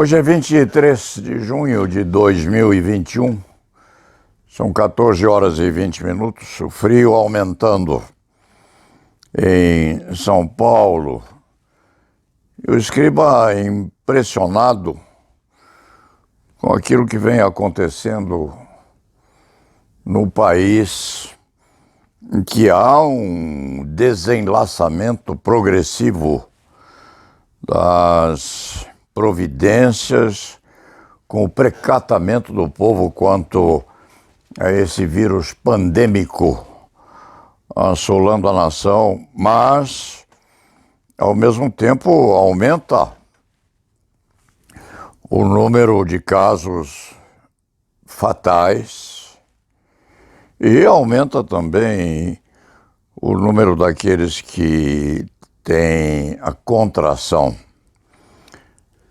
Hoje é 23 de junho de 2021, são 14 horas e 20 minutos, o frio aumentando em São Paulo. Eu escriba impressionado com aquilo que vem acontecendo no país, em que há um desenlaçamento progressivo das providências, com o precatamento do povo quanto a esse vírus pandêmico assolando a nação, mas, ao mesmo tempo, aumenta o número de casos fatais e aumenta também o número daqueles que têm a contração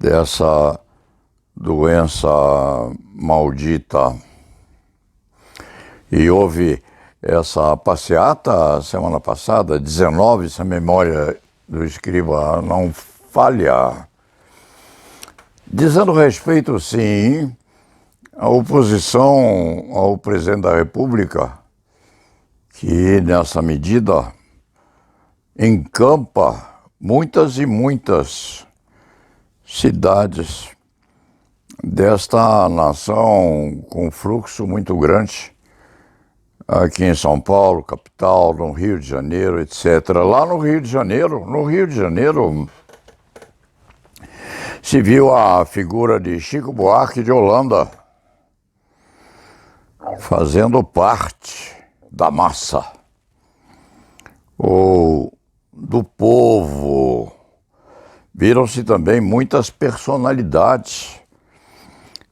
dessa doença maldita. E houve essa passeata semana passada, 19, se a memória do escriba não falha, dizendo respeito, sim, à oposição ao presidente da República, que nessa medida encampa muitas e muitas cidades desta nação com fluxo muito grande, aqui em São Paulo, capital, no Rio de Janeiro, etc. Lá no Rio de Janeiro, se viu a figura de Chico Buarque de Holanda fazendo parte da massa, ou do povo. Viram-se também muitas personalidades.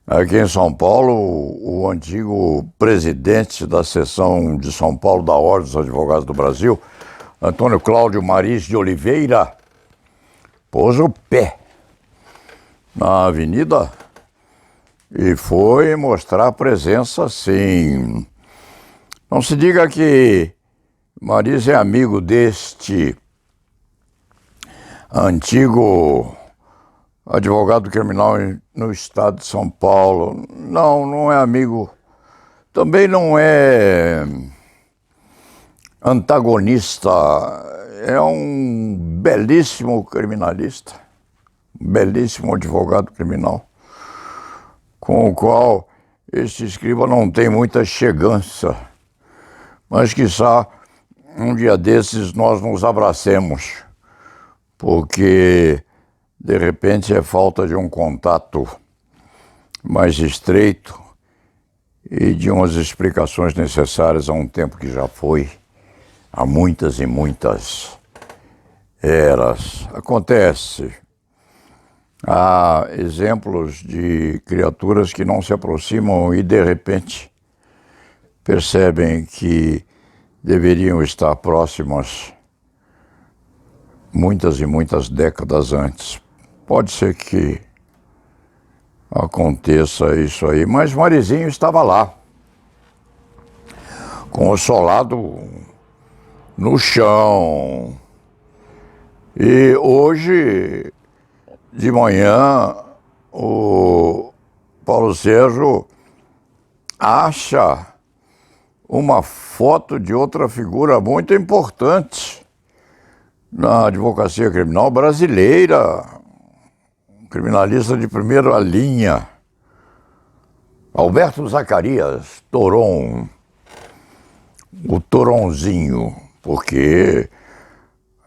Aqui em São Paulo, o antigo presidente da seção de São Paulo da Ordem dos Advogados do Brasil, Antônio Cláudio Maris de Oliveira, pôs o pé na avenida e foi mostrar presença, sim. Não se diga que Maris é amigo deste antigo advogado criminal no estado de São Paulo. Não, não é amigo. Também não é antagonista. É um belíssimo criminalista, um belíssimo advogado criminal, com o qual este escriba não tem muita chegança. Mas, quiçá, um dia desses nós nos abracemos, porque, de repente, é falta de um contato mais estreito e de umas explicações necessárias a um tempo que já foi, há muitas e muitas eras. Acontece. Há exemplos de criaturas que não se aproximam e, de repente, percebem que deveriam estar próximas muitas e muitas décadas antes. Pode ser que aconteça isso aí, mas Marizinho estava lá, com o solado no chão. E hoje de manhã o Paulo Sérgio acha uma foto de outra figura muito importante na advocacia criminal brasileira, um criminalista de primeira linha, Alberto Zacarias Toron, o Toronzinho, porque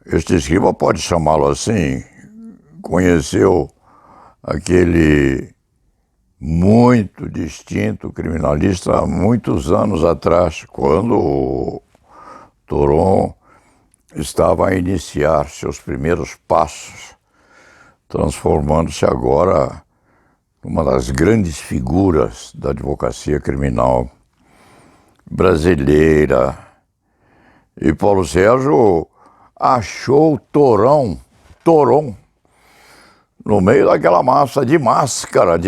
este escriba pode chamá-lo assim, conheceu aquele muito distinto criminalista há muitos anos atrás, quando o Toron estava a iniciar seus primeiros passos, transformando-se agora numa das grandes figuras da advocacia criminal brasileira. E Paulo Sérgio achou Toron, no meio daquela massa, de máscara,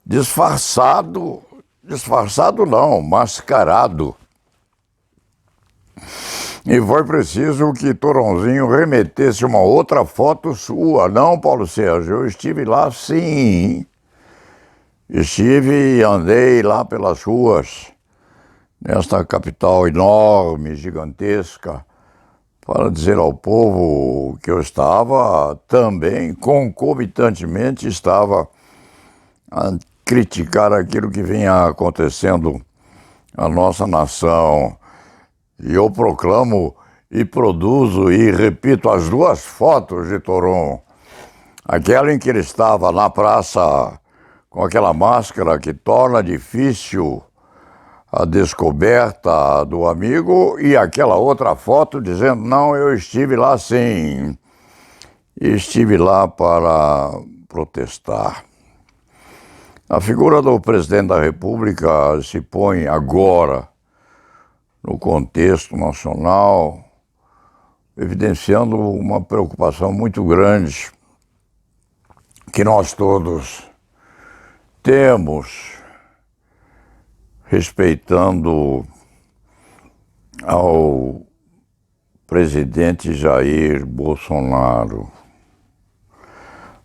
disfarçado não, mascarado. E foi preciso que Toronzinho remetesse uma outra foto sua. Não, Paulo Sérgio, eu estive lá sim. Estive e andei lá pelas ruas, nesta capital enorme, gigantesca, para dizer ao povo que eu estava também, concomitantemente, estava a criticar aquilo que vinha acontecendo à nossa nação. E eu proclamo e produzo e repito as duas fotos de Toron. Aquela em que ele estava na praça com aquela máscara que torna difícil a descoberta do amigo, e aquela outra foto dizendo, não, eu estive lá sim. Estive lá para protestar. A figura do presidente da República se põe agora no contexto nacional, evidenciando uma preocupação muito grande que nós todos temos, respeitando ao presidente Jair Bolsonaro.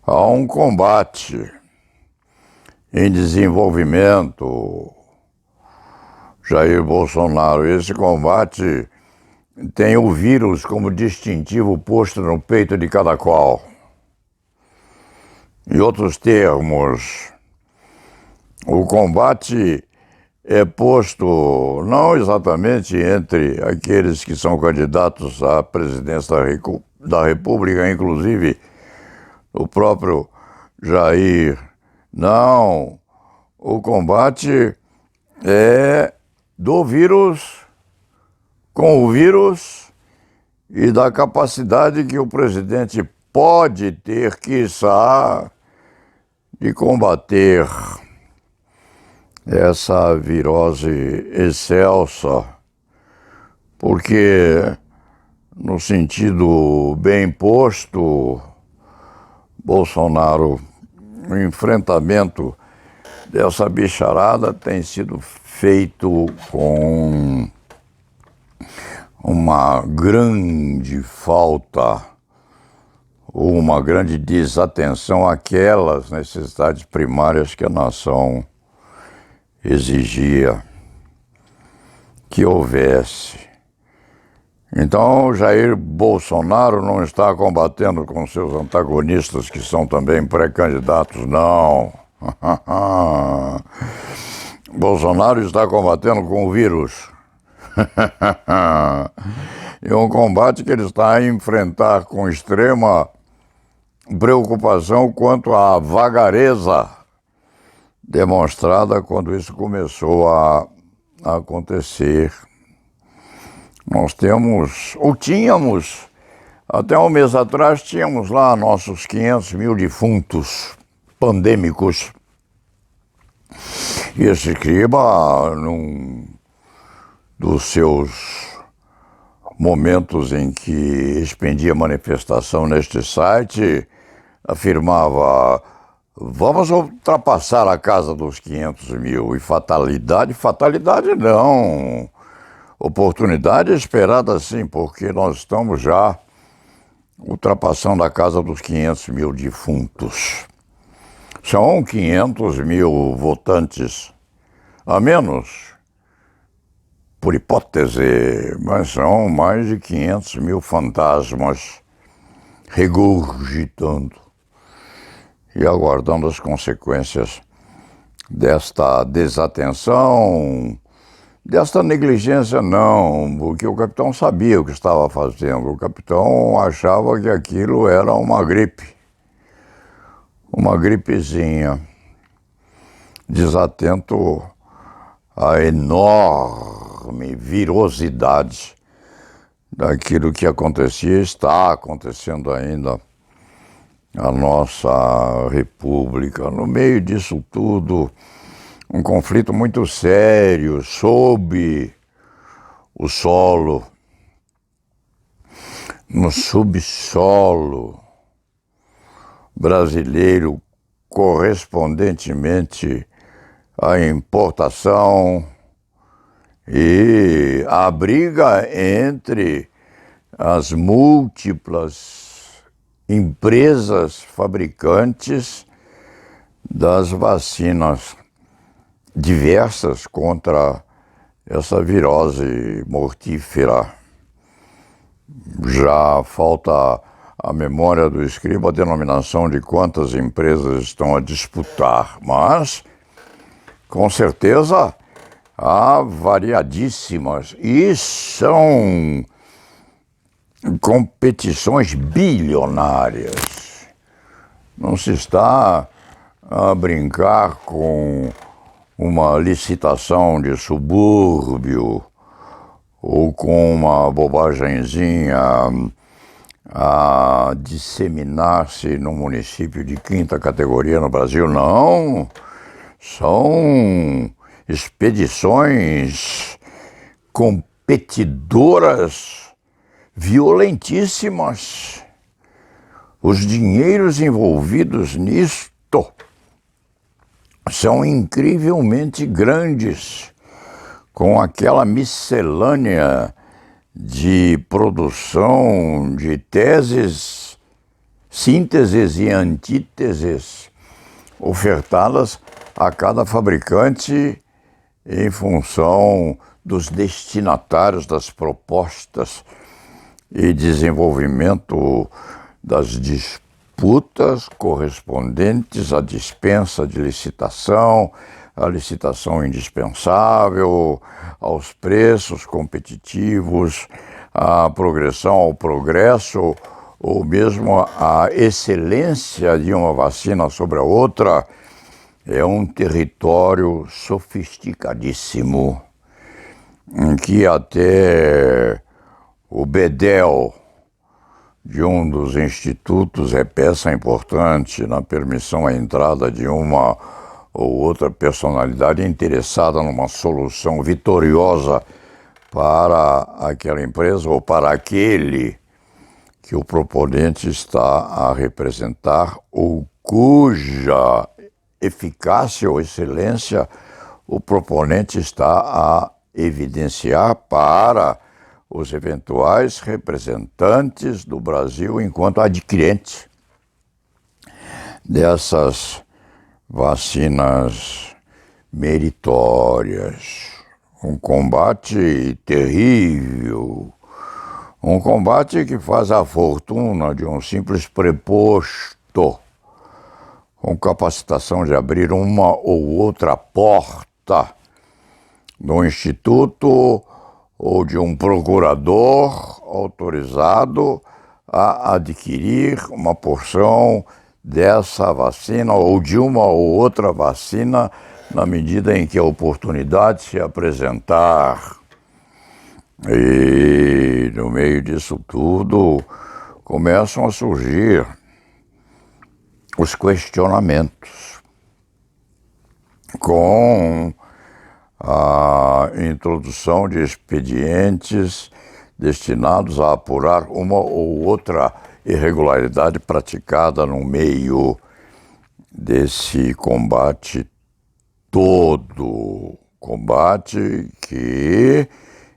Há um combate em desenvolvimento, Jair Bolsonaro. Esse combate tem o vírus como distintivo posto no peito de cada qual. Em outros termos, o combate é posto não exatamente entre aqueles que são candidatos à presidência da República, inclusive o próprio Jair. Não, o combate é do vírus, com o vírus e da capacidade que o presidente pode ter, quiçá, de combater essa virose excelsa, porque, no sentido bem posto, Bolsonaro, o enfrentamento dessa bicharada tem sido feito com uma grande falta ou uma grande desatenção àquelas necessidades primárias que a nação exigia que houvesse. Então, Jair Bolsonaro não está combatendo com seus antagonistas, que são também pré-candidatos, não. Bolsonaro está combatendo com o vírus. E um combate que ele está a enfrentar com extrema preocupação quanto à vagareza demonstrada quando isso começou a acontecer. Nós temos, ou tínhamos, até um mês atrás, tínhamos lá nossos 500 mil defuntos pandêmicos. E esse escriba, num dos seus momentos em que expendia manifestação neste site, afirmava: vamos ultrapassar a casa dos 500 mil. E fatalidade? Fatalidade não. Oportunidade esperada sim, porque nós estamos já ultrapassando a casa dos 500 mil defuntos. São 500 mil votantes a menos, por hipótese, mas são mais de 500 mil fantasmas regurgitando e aguardando as consequências desta desatenção, desta negligência. Não, porque o capitão sabia o que estava fazendo. O capitão achava que aquilo era uma gripezinha, desatento à enorme virosidade daquilo que acontecia e está acontecendo ainda na nossa República. No meio disso tudo, um conflito muito sério sob o solo, no subsolo brasileiro, correspondentemente à importação e a briga entre as múltiplas empresas fabricantes das vacinas diversas contra essa virose mortífera. Já falta a memória do escriba a denominação de quantas empresas estão a disputar, mas com certeza há variadíssimas e são competições bilionárias. Não se está a brincar com uma licitação de subúrbio ou com uma bobagenzinha a disseminar-se no município de quinta categoria no Brasil. Não, são expedições competidoras violentíssimas. Os dinheiros envolvidos nisto são incrivelmente grandes, com aquela miscelânea de produção de teses, sínteses e antíteses ofertadas a cada fabricante em função dos destinatários das propostas e desenvolvimento das disputas correspondentes à dispensa de licitação, à licitação indispensável, aos preços competitivos, à progressão, ao progresso, ou mesmo à excelência de uma vacina sobre a outra. É um território sofisticadíssimo, em que até o bedel de um dos institutos é peça importante na permissão à entrada de uma ou outra personalidade interessada numa solução vitoriosa para aquela empresa ou para aquele que o proponente está a representar ou cuja eficácia ou excelência o proponente está a evidenciar para os eventuais representantes do Brasil enquanto adquirente dessas vacinas meritórias. Um combate terrível, um combate que faz a fortuna de um simples preposto, com capacitação de abrir uma ou outra porta do instituto ou de um procurador autorizado a adquirir uma porção dessa vacina ou de uma ou outra vacina na medida em que a oportunidade se apresentar. E no meio disso tudo começam a surgir os questionamentos com a introdução de expedientes destinados a apurar uma ou outra irregularidade praticada no meio desse combate todo. Combate que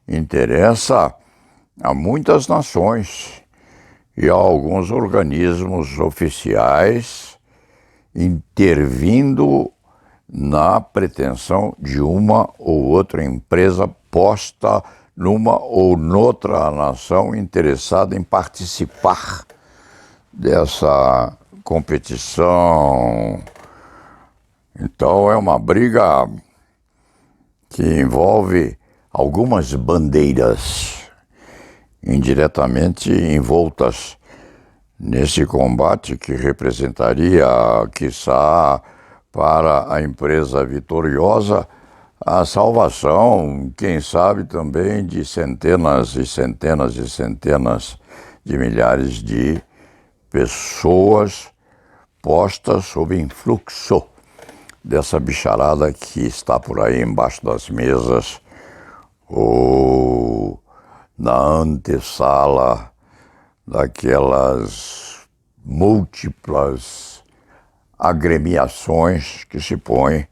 interessa a muitas nações e a alguns organismos oficiais intervindo na pretensão de uma ou outra empresa posta numa ou noutra nação interessada em participar dessa competição. Então é uma briga que envolve algumas bandeiras indiretamente envoltas nesse combate que representaria, quiçá, para a empresa vitoriosa, a salvação, quem sabe também, de centenas e centenas e centenas de milhares de pessoas postas sob influxo dessa bicharada que está por aí embaixo das mesas ou na antessala daquelas múltiplas agremiações que se põem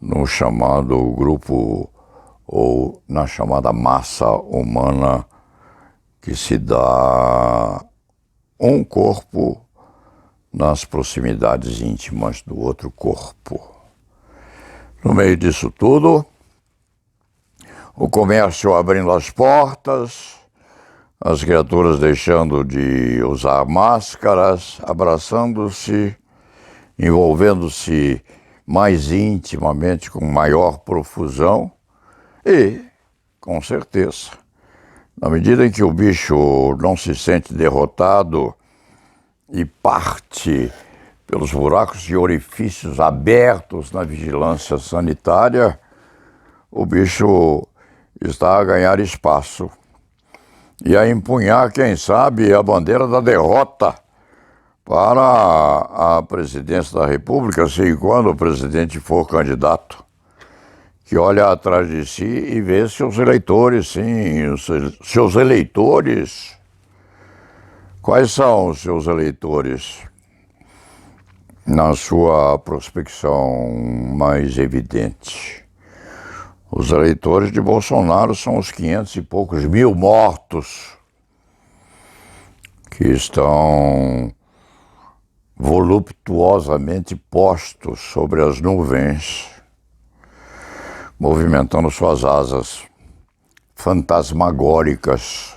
no chamado grupo ou na chamada massa humana que se dá um corpo nas proximidades íntimas do outro corpo. No meio disso tudo, o comércio abrindo as portas, as criaturas deixando de usar máscaras, abraçando-se, envolvendo-se mais intimamente, com maior profusão e, com certeza, na medida em que o bicho não se sente derrotado e parte pelos buracos e orifícios abertos na vigilância sanitária, o bicho está a ganhar espaço e a empunhar, quem sabe, a bandeira da derrota para a presidência da República, se e quando o presidente for candidato, que olha atrás de si e vê seus eleitores, sim, seus eleitores. Quais são os seus eleitores? Na sua prospecção mais evidente. Os eleitores de Bolsonaro são os 500 e poucos mil mortos que estão voluptuosamente postos sobre as nuvens, movimentando suas asas fantasmagóricas,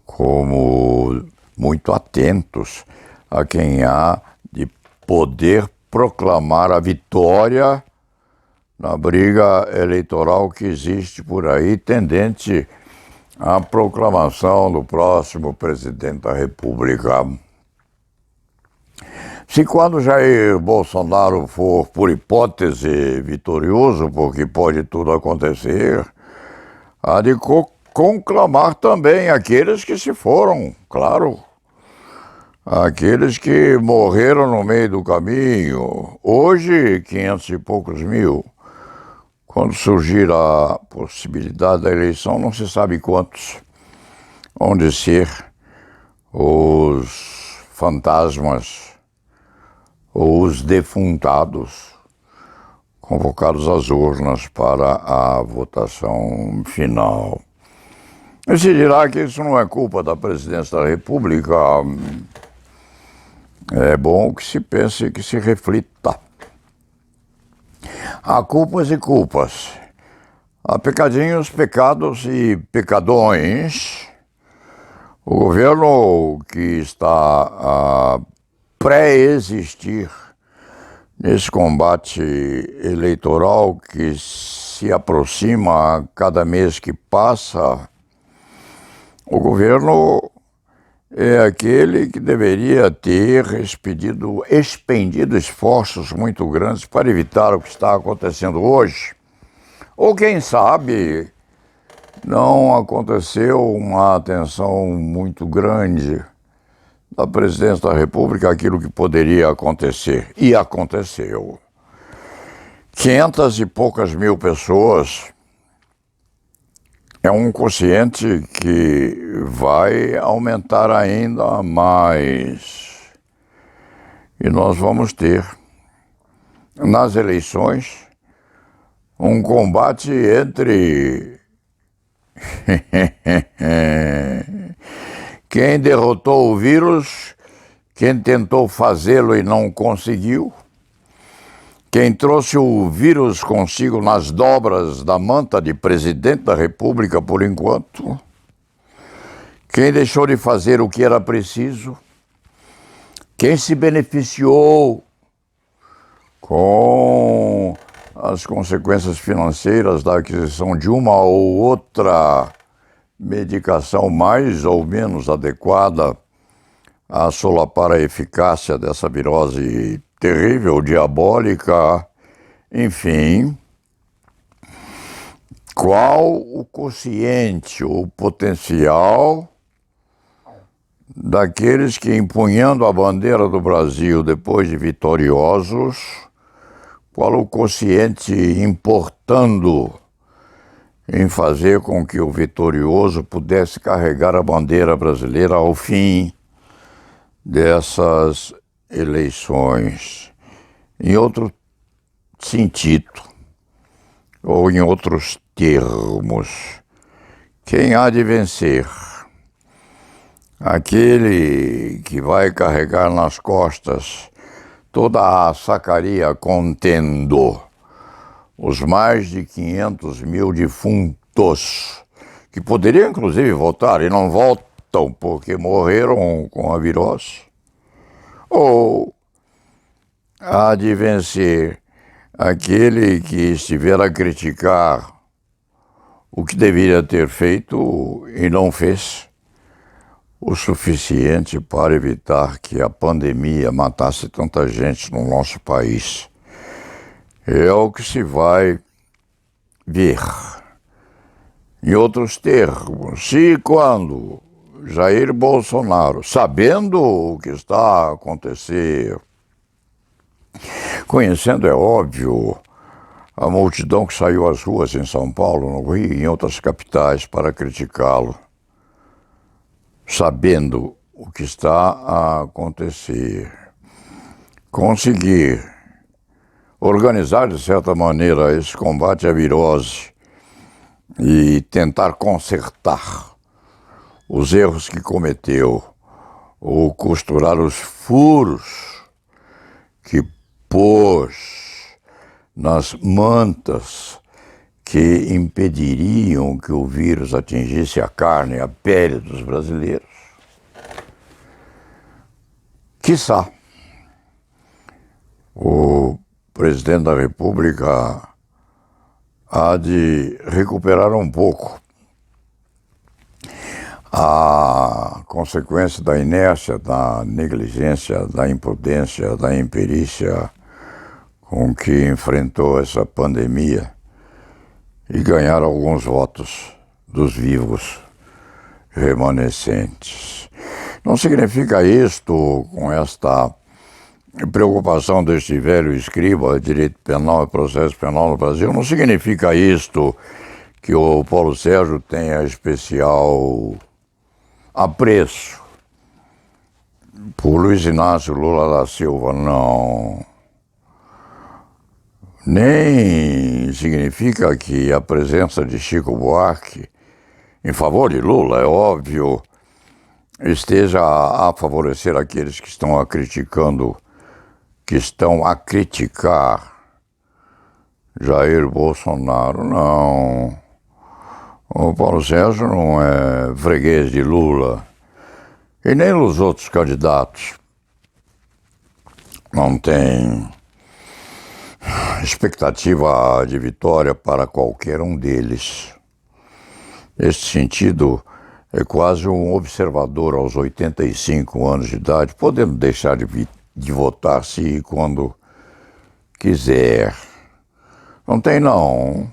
como muito atentos a quem há de poder proclamar a vitória na briga eleitoral que existe por aí, tendente à proclamação do próximo presidente da República. Se quando Jair Bolsonaro for, por hipótese, vitorioso, porque pode tudo acontecer, há de conclamar também aqueles que se foram, claro, aqueles que morreram no meio do caminho. Hoje, 500 e poucos mil. Quando surgir a possibilidade da eleição, não se sabe quantos vão de ser os fantasmas ou os defuntados convocados às urnas para a votação final. E se dirá que isso não é culpa da presidência da República, é bom que se pense, que se reflita. Há culpas e culpas. Há pecadinhos, pecados e pecadões. O governo que está a pré-existir nesse combate eleitoral que se aproxima a cada mês que passa, o governo é aquele que deveria ter expendido esforços muito grandes para evitar o que está acontecendo hoje. Ou quem sabe, não aconteceu uma atenção muito grande da presidência da República àquilo que poderia acontecer. E aconteceu. 500 e poucas mil pessoas é um quociente que vai aumentar ainda mais. E nós vamos ter, nas eleições, um combate entre quem derrotou o vírus, quem tentou fazê-lo e não conseguiu, quem trouxe o vírus consigo nas dobras da manta de presidente da República por enquanto, quem deixou de fazer o que era preciso, quem se beneficiou com as consequências financeiras da aquisição de uma ou outra medicação mais ou menos adequada a solapar a eficácia dessa virose terrível, diabólica, enfim. Qual o quociente, o potencial daqueles que, empunhando a bandeira do Brasil depois de vitoriosos, qual o quociente importando em fazer com que o vitorioso pudesse carregar a bandeira brasileira ao fim dessas eleições? Em outro sentido, ou em outros termos, quem há de vencer? aquele que vai carregar nas costas toda a sacaria contendo os mais de 500 mil defuntos, que poderiam inclusive votar e não votam porque morreram com a virose, ou há de vencer aquele que estiver a criticar o que deveria ter feito e não fez o suficiente para evitar que a pandemia matasse tanta gente no nosso país. É o que se vai ver. Em outros termos, se e quando Jair Bolsonaro, sabendo o que está a acontecer, conhecendo, é óbvio, a multidão que saiu às ruas em São Paulo, no Rio e em outras capitais para criticá-lo, sabendo o que está a acontecer, conseguir organizar de certa maneira esse combate à virose e tentar consertar os erros que cometeu ou costurar os furos que pôs nas mantas que impediriam que o vírus atingisse a carne e a pele dos brasileiros. Quiçá o presidente da República há de recuperar um pouco a consequência da inércia, da negligência, da imprudência, da imperícia com que enfrentou essa pandemia e ganhar alguns votos dos vivos remanescentes. Não significa isto, com esta preocupação deste velho escriba, direito penal e processo penal no Brasil, não significa isto que o Paulo Sérgio tenha especial apreço por Luiz Inácio Lula da Silva, não. Nem significa que a presença de Chico Buarque em favor de Lula, é óbvio, esteja a favorecer aqueles que estão a criticando, que estão a criticar Jair Bolsonaro, não. O Paulo Sérgio não é freguês de Lula e nem dos outros candidatos. Não tem expectativa de vitória para qualquer um deles. Neste sentido, é quase um observador aos 85 anos de idade, podendo deixar de votar se e quando quiser. Não tem, não.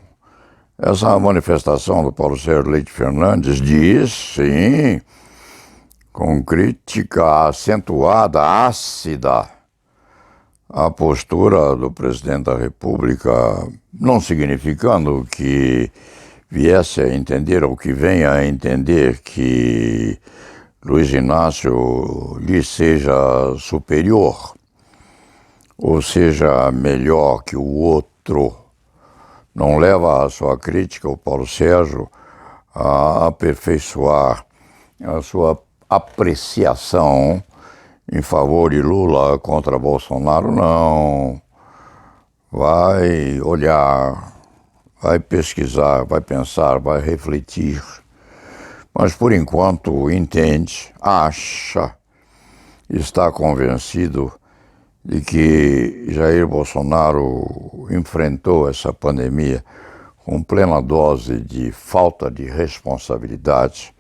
Essa manifestação do Paulo Sérgio Leite Fernandes diz, sim, com crítica acentuada, ácida, a postura do presidente da República, não significando que viesse a entender ou que venha a entender que Luiz Inácio lhe seja superior, ou seja, melhor que o outro. Não leva a sua crítica, o Paulo Sérgio, a aperfeiçoar a sua apreciação em favor de Lula contra Bolsonaro, não. Vai olhar, vai pesquisar, vai pensar, vai refletir, mas por enquanto entende, acha, está convencido de que Jair Bolsonaro enfrentou essa pandemia com plena dose de falta de responsabilidade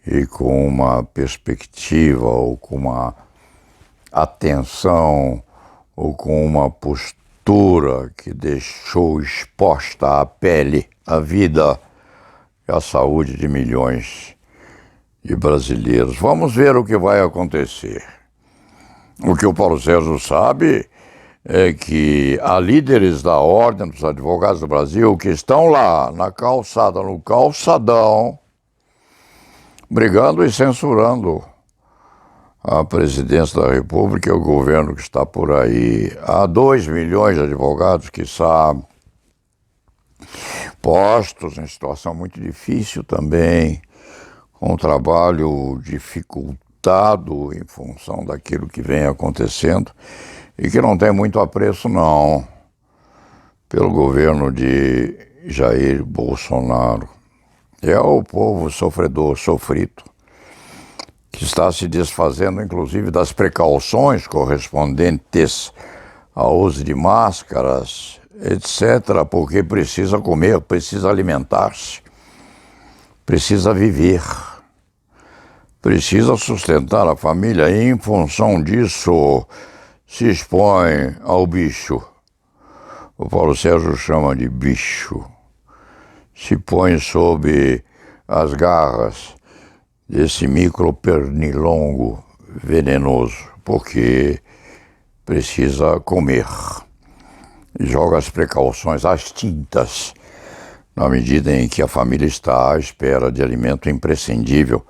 e com uma perspectiva ou com uma atenção ou com uma postura que deixou exposta a pele, a vida e a saúde de milhões de brasileiros. Vamos ver o que vai acontecer. O que o Paulo Sérgio sabe é que há líderes da Ordem dos Advogados do Brasil que estão lá na calçada, no calçadão, brigando e censurando a presidência da República e o governo que está por aí. Há 2 milhões de advogados que são postos em situação muito difícil também, um trabalho dificultado em função daquilo que vem acontecendo e que não tem muito apreço, não, pelo governo de Jair Bolsonaro. É o povo sofredor, sofrido, que está se desfazendo, inclusive, das precauções correspondentes ao uso de máscaras, etc., porque precisa comer, precisa alimentar-se, precisa viver, precisa sustentar a família e, em função disso, se expõe ao bicho. O Paulo Sérgio chama de bicho. Se põe sob as garras desse micropernilongo venenoso, porque precisa comer. E joga as precauções às tintas, na medida em que a família está à espera de alimento imprescindível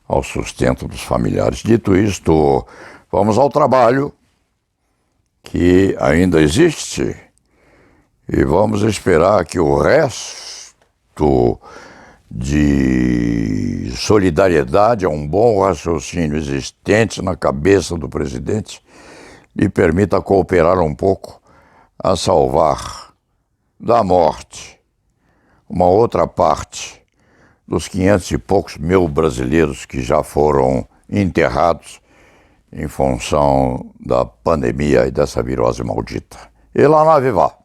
ao sustento dos familiares. Dito isto, vamos ao trabalho, que ainda existe, e vamos esperar que o resto de solidariedade a um bom raciocínio existente na cabeça do presidente lhe permita cooperar um pouco a salvar da morte uma outra parte dos 500 e poucos mil brasileiros que já foram enterrados em função da pandemia e dessa virose maldita. E lá na Viva!